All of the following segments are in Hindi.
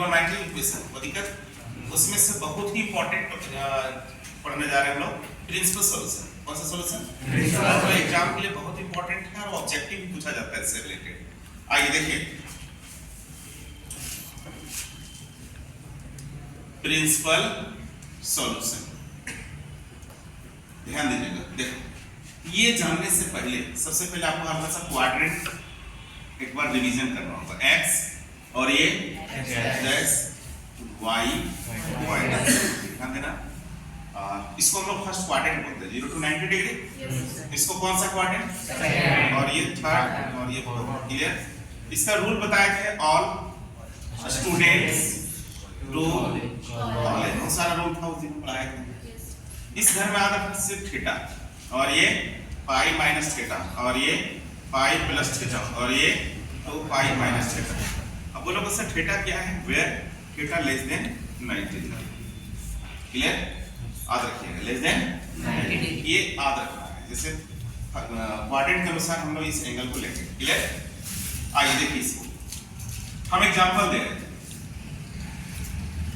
ट्रिगोनोमेट्री इक्वेशन वो दिक्कत, उसमें से बहुत ही इंपॉर्टेंट पढ़ने जा रहे हैं हम लोग प्रिंसिपल सॉल्यूशन। कौन सा सॉल्यूशन? प्रिंसिपल। एग्जाम के लिए बहुत इंपॉर्टेंट है और ऑब्जेक्टिव भी पूछा जाता है इससे रिलेटेड। आइए देखिए प्रिंसिपल सॉल्यूशन, ध्यान दीजिएगा। देखो ये जानने से पहले सबसे पहले आपको हल्का सा क्वाड्रेंट एक बार रिवीजन करना होगा। x और ये x y y ध्यान देना। इसको हम लोग फर्स्ट क्वाड्रेंट बोलते हैं 0 to 90 डिग्री। इसको कौन सा क्वाड्रेंट? और ये थर्ड और ये फोर्थ। क्लियर? इसका रूल बताया गया ऑल स्टूडेंट्स टू कॉलेज, बहुत सारा रूल था उस दिन पढ़ाया गया। इस घर में आता सिर्फ थीटा और ये पाई माइनस थीटा और ये पाई प्लस थीटा और ये 2 पाई माइनस थीटा। अब बोलो बस थीटा क्या है? Where theta less than 90 degree. Clear? याद रखिएगा लेस देन 90 डिग्री, ये याद रखना है। जैसे क्वाड्रेंट के अनुसार हम लोग इस एंगल को लेंगे। क्लियर? आइए देखिए इसको हम एग्जांपल दे रहे हैं।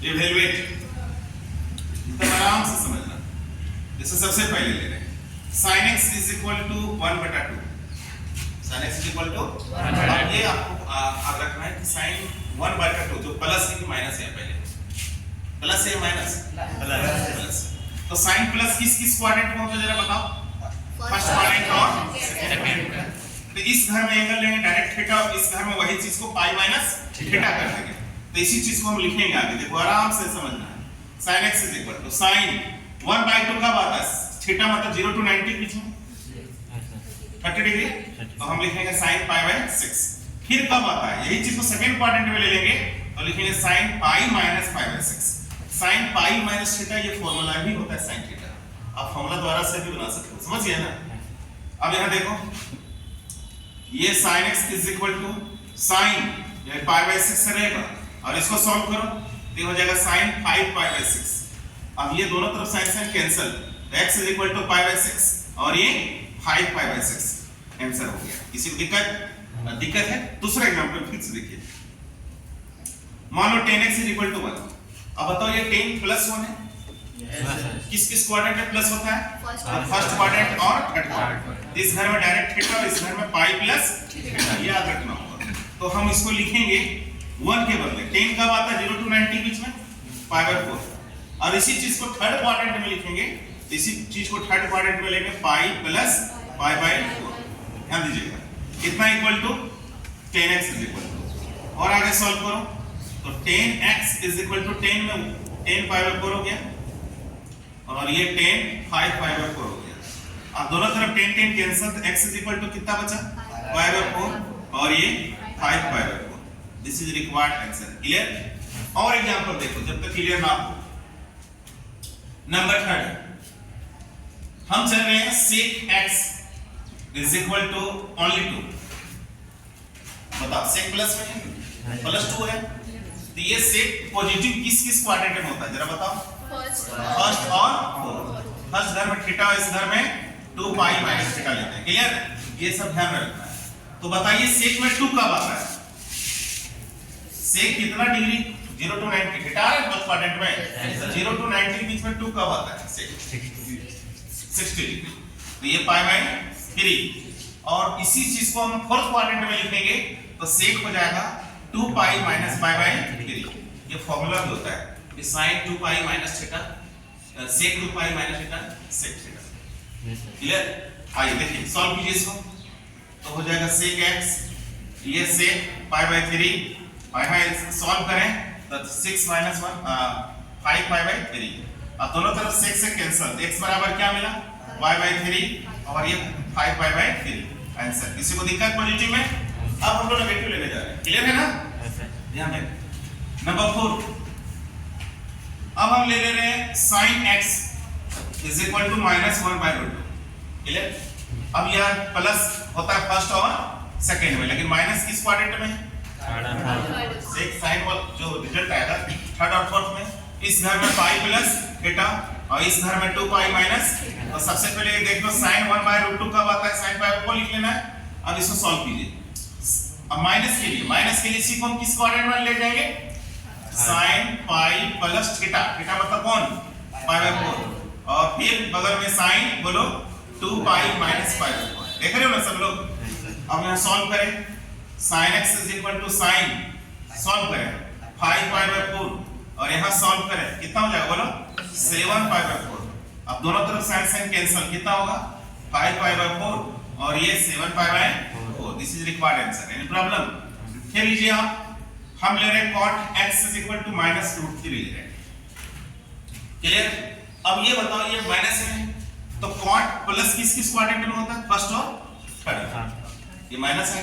इवैल्यूएट तो आराम से समझना। जैसे सबसे पहले ले रहे हैं sin x is equal to 1/2। sin x is equal to 1/2। अब ये आपको याद रखना है कि sin 1/2 जो प्लस है कि माइनस है? पहले प्लस है माइनस? प्लस। तो sin प्लस किस क्वाड्रेंट में होता है जरा बताओ? फर्स्ट क्वाड्रेंट और सेकंड। तो इस घर में एंगल लेंगे डायरेक्ट थीटा, इस घर में वही चीज को पाई माइनस थीटा कर देंगे। तो इसी चीज को हम लिखेंगे आगे। देखो आराम से समझना है। sin x is equal to sin 1/2 कब आता है? थीटा मतलब 0 to 90 के बीच में 30 डिग्री, तो हम लिखेंगे sin π/6। फिर कब आता है? यही चीज को सेकंड क्वाड्रेंट में ले लेंगे तो लिखेंगे sin π - π/6। sin π माइनस थीटा ये फार्मूला भी होता है sin थीटा। आप फार्मूला द्वारा से भी बना सकते हो, समझ गए ना? अब यहां देखो ये sin x is equal to sin ये π/6 रहेगा और इसको सॉल्व करो तो हो जाएगा sin 5π/6। अब ये दोनों तरफ sin cancel, x is equal to π/6 और ये 5π/6 आंसर हो गया। किसी को दिक्कत है? दूसरा एग्जांपल फिर से देखिए। मान लो 10x is equal to 1। अब बताओ ये 10 + 1 है। किस क्वाड्रेंट में प्लस होता है? फर्स्ट क्वाड्रेंट और थर्ड क्वाड्रेंट। इस घर में डायरेक्ट थीटा और इस घर में पाई प्लस थीटा, याद रखना होगा। तो हम इसको लिखेंगे 1 के बदले 10 कब आता है? 0 to 90 बीच में π/4। और इसी चीज को थर्ड क्वाड्रेंट में लिखेंगे, इसी चीज को थर्ड क्वाड्रेंट में लेंगे पाई प्लस π/4। ध्यान दीजिएगा कितना equal to 10x is equal to, और आगे सॉल्व करो तो 10x इज इक्वल टू 10 में 10 π/4 हो गया और ये 10 5π/4 हो गया। अब दोनों तरफ 10 10 कैंसिल तो x इज इक्वल टू कितना बचा? π/4 और ये 5π/4। This is required answer. Clear? और एग्जांपल देखो जब तक क्लियर ना हो। नंबर 3 हम चल रहे हैं sec x is equal to only 2। बताओ sec प्लस में प्लस 2 है तो ये sec पॉजिटिव किस क्वाड्रेंट में होता है जरा बताओ? फर्स्ट और फोर्थ। फर्स्ट घर में थीटा, इस घर में 2 पाई माइनस थीटा लेते हैं। क्लियर? ये सब ध्यान में रखना है। तो बताइए sec में 2 कब आता है? sec कितना डिग्री? 0 to 90 थीटा है फर्स्ट क्वाड्रेंट में, 0 to 90 के बीच में 2 कब आता है? sec 60 degree. तो ये π/3 और इसी चीज को हम फोर्थ क्वाड्रेंट में लिखेंगे तो sec हो जाएगा 2 पाई माइनस π/3। ये फार्मूला भी होता है sin 2 pi minus theta sec 2 pi minus theta sec theta. Clear? आइए देखिए सॉल्व कीजिए इसको तो हो जाएगा sec x, ये sec π/3 यहाँ सॉल्व करें तो 6 - 1 5 π/3। अब दोनों तरफ sec से कैंसिल, x बराबर क्या मिला? π/3 और ये 5 π/3 आंसर। किसी को दिक्कत पॉजिटिव में? अब हम लोग नेगेटिव लेने जा रहे हैं। क्लियर है ना? ध्यान दें। नंबर 4 अब हम ले रहे हैं sin x is equal to -1/√2। Clear? अब यह प्लस होता है फर्स्ट और सेकंड में, लेकिन माइनस किस क्वाड्रेंट में है? एक साइन वाला जो रिजल्ट आएगा थर्ड और फोर्थ में। इस घर में पाई प्लस थीटा और इस घर में 2 पाई माइनस। तो सबसे पहले ये देख लो sin 1/√2 कब आता है? sin π को लिख लेना है। अब इसको सॉल्व कीजिए। अब माइनस के लिए इसी को हम किस क्वाड्रेंट में ले जाएंगे? पाई प्लस थीटा, थीटा मतलब कौन, पाई बाय 4, और फिर बगल में साइन बोलो 2 पाई माइनस पाई बाय 4। देख रहे हो ना सब लोग। अब यहाँ सॉल्व करें, sin x is equal to sine, solve करें 5 पाई बाय 4 और यहाँ सॉल्व करें, कितना हो जाएगा बोलो 7 पाई बाय 4। अब दोनों तरफ sin sin कैंसिल, कितना होगा 5 पाई बाय 4 और ये 7 pi by 4। This is required answer. Any problem? फिर लीजिए आप, हम ले रहे हैं cot x is equal to minus root 3 ले रहे हैं। क्लियर? अब ये बताओ, ये माइनस है तो cot प्लस किस क्वाड्रेंट में होता है, फर्स्ट और थर्ड। ये माइनस है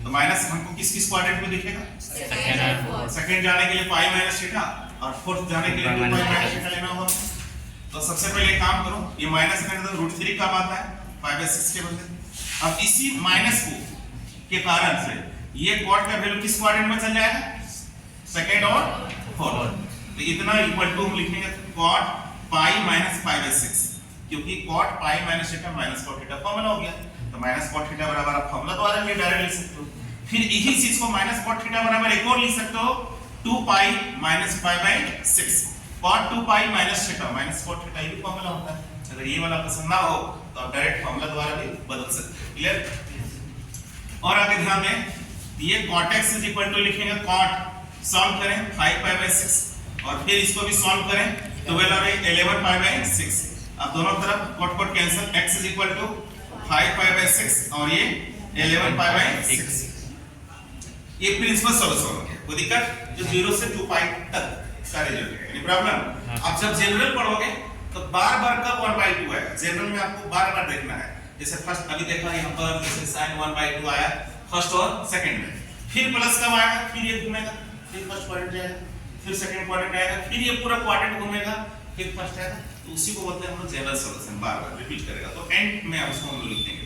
तो माइनस हमको किस क्वाड्रेंट में दिखेगा, सेकंड जाने के लिए पाई माइनस थीटा और फोर्थ जाने के लिए 2 पाई माइनस थीटा लेना होगा। तो सबसे पहले काम करो, ये माइनस में तो रूट 3 कब आता है, 5/6 के बदले। अब इसी माइनस को के कारण से ये cot का वैल्यू किस क्वाड्रेंट में चल जाएगा, सेकंड और फोर्थ। तो इतना इक्वल टू हम लिखेंगे cot पाई माइनस 5/6, क्योंकि cot pi minus theta minus cot theta formula हो गया। तो माइनस cot थीटा बराबर आप फॉर्मूला द्वारा ये डायरेक्ट लिख सकते हो। फिर यही चीज को माइनस cot थीटा बराबर एक और लिख सकते हो 2 pi minus 5/6, cot 2 pi minus theta minus cot theta, ये फॉर्मूला होता है। अगर ये वाला पसंद ना हो तो आप डायरेक्ट फॉर्मूला द्वारा भी बदल सकते हो। क्लियर? और आगे ध्यान दें, ये cot x is equal to लिखेंगे cot, सॉल्व करें 5 पाई बाय 6 और फिर इसको भी सॉल्व करें 12 और 11 पाई बाय 6। अब दोनों तरफ cot cot cancel, x is equal to 5 pi by 6 और ये 11 पाई बाय 6। ये प्रिंसिपल सॉल्यूशन हो गया। कोई दिक्कत? जो 0 से 2 पाई तक का रिजल्ट है। Any problem? अब जब जनरल पढ़ोगे तो बार-बार कब 1/2 आएगा, जनरल में आपको बार-बार देखना है। जैसे फर्स्ट अभी देखा यहाँ पर जैसे sin 1/2 आया फर्स्ट और सेकंड में, फिर प्लस कब आएगा, फिर ये घूमेगा, फिर फर्स्ट क्वाड्रेंट जाएगा, फिर सेकंड क्वाड्रेंट आएगा, फिर ये पूरा क्वाड्रेंट घूमेगा, फिर फर्स्ट आएगा। तो उसी को बोलते हैं हम लोग जनरल सॉल्यूशन, बार-बार रिपीट करेगा। तो एंड में उसको हम लोग लिखेंगे।